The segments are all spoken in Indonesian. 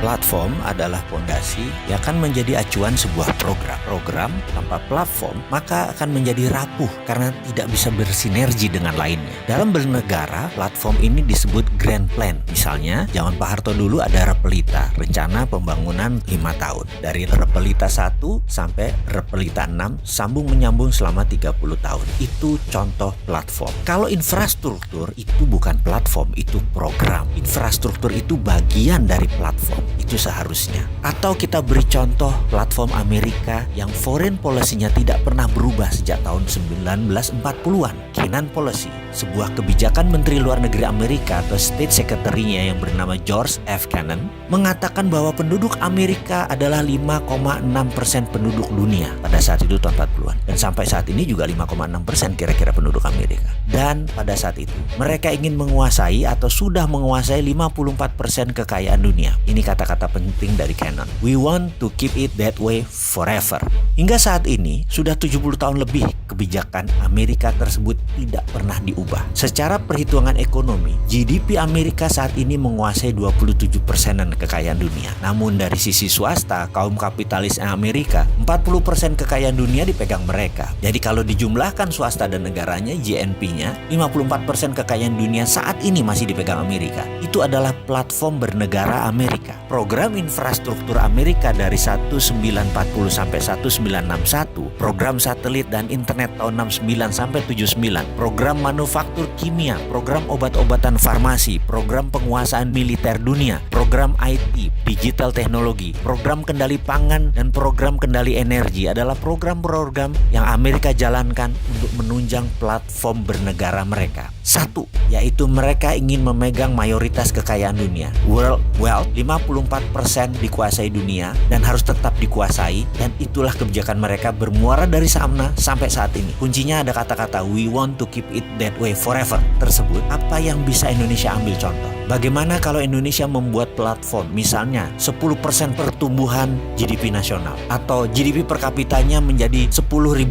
Platform adalah fondasi yang akan menjadi acuan sebuah program. Program tanpa platform maka akan menjadi rapuh karena tidak bisa bersinergi dengan lainnya. Dalam bernegara, platform ini disebut Grand Plan. Misalnya, zaman Pak Harto dulu ada Repelita, rencana pembangunan 5 tahun. Dari Repelita 1 sampai Repelita 6, sambung menyambung selama 30 tahun. Itu contoh platform. Kalau infrastruktur itu bukan platform, itu program. Infrastruktur itu bagian dari platform. Itu seharusnya. Atau kita beri contoh platform Amerika yang foreign policy-nya tidak pernah berubah sejak tahun 1940-an. Kennan Policy, sebuah kebijakan Menteri Luar Negeri Amerika atau State Secretary-nya yang bernama George F. Kennan, mengatakan bahwa penduduk Amerika adalah 5,6% penduduk dunia pada saat itu tahun 40-an. Dan sampai saat ini juga 5,6% kira-kira penduduk Amerika. Dan pada saat itu, mereka ingin menguasai atau sudah menguasai 54% kekayaan dunia. Ini kata-kata penting dari Kennan. We want to keep it that way forever. Hingga saat ini, sudah 70 tahun lebih kebijakan Amerika tersebut tidak pernah diubah. Secara perhitungan ekonomi, GDP Amerika saat ini menguasai 27%-an kekayaan dunia. Namun dari sisi swasta, kaum kapitalis Amerika, 40% kekayaan dunia dipegang mereka. Jadi kalau dijumlahkan swasta dan negaranya, GNP-nya, 54% kekayaan dunia saat ini masih dipegang Amerika. Itu adalah platform bernegara Amerika. Program infrastruktur Amerika dari 1940 sampai 1961, program satelit dan internet tahun 69 sampai 79, program manufaktur kimia, program obat-obatan farmasi, program penguasaan militer dunia, program IT, digital teknologi, program kendali pangan, dan program kendali energi adalah program-program yang Amerika jalankan untuk menunjang platform bernegara mereka. Satu, yaitu mereka ingin memegang mayoritas kekayaan dunia. World wealth 54% dikuasai dunia dan harus tetap dikuasai, dan itulah kebijakan mereka bermuara dari sana sampai saat ini. Kuncinya ada kata-kata we want to keep it that way forever tersebut. Apa yang bisa Indonesia ambil contoh? Bagaimana kalau Indonesia membuat platform misalnya 10% pertumbuhan GDP nasional atau GDP per kapitanya menjadi $10.000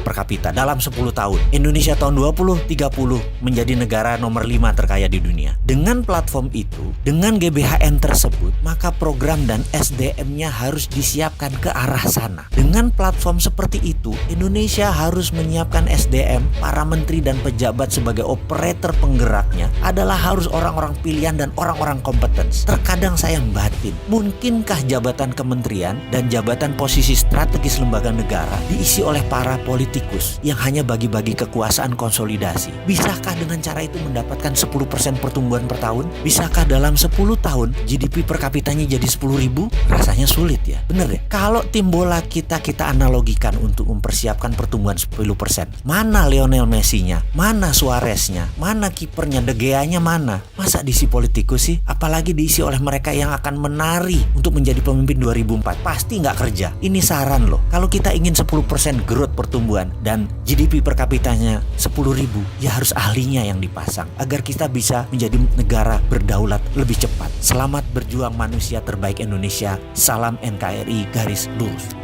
per kapita dalam 10 tahun. Indonesia tahun 2030 menjadi negara nomor 5 terkaya di dunia. Dengan platform itu, dengan GBHN tersebut, maka program dan SDM-nya harus disiapkan ke arah sana. Dengan platform seperti itu, Indonesia harus menyiapkan SDM, para menteri dan pejabat sebagai operator penggeraknya adalah harus orang-orang pilihan dan orang-orang kompeten. Terkadang saya batin, mungkinkah jabatan kementerian dan jabatan posisi strategis lembaga negara diisi oleh para politikus yang hanya bagi-bagi kekuasaan konsolidasi? Bisakah dengan cara itu mendapatkan 10% pertumbuhan per tahun? Bisakah dalam 10 tahun GDP per kapitanya jadi 10.000? Rasanya sulit ya. Bener ya? Kalau tim bola kita analogikan untuk mempersiapkan pertumbuhan 10%. Mana Lionel Messi-nya? Mana Suarez-nya? Mana kipernya? De Gea-nya mana? Masa diisi politikus sih? Apalagi diisi oleh mereka yang akan menari untuk menjadi pemimpin 2004. Pasti nggak kerja. Ini saran loh. Kalau kita ingin 10% growth pertumbuhan dan GDP per kapitanya 10.000, ya harus ahlinya yang dipasang agar kita bisa menjadi negara berdaulat lebih cepat. Selamat berjuang manusia terbaik Indonesia. Salam NKRI garis lurus.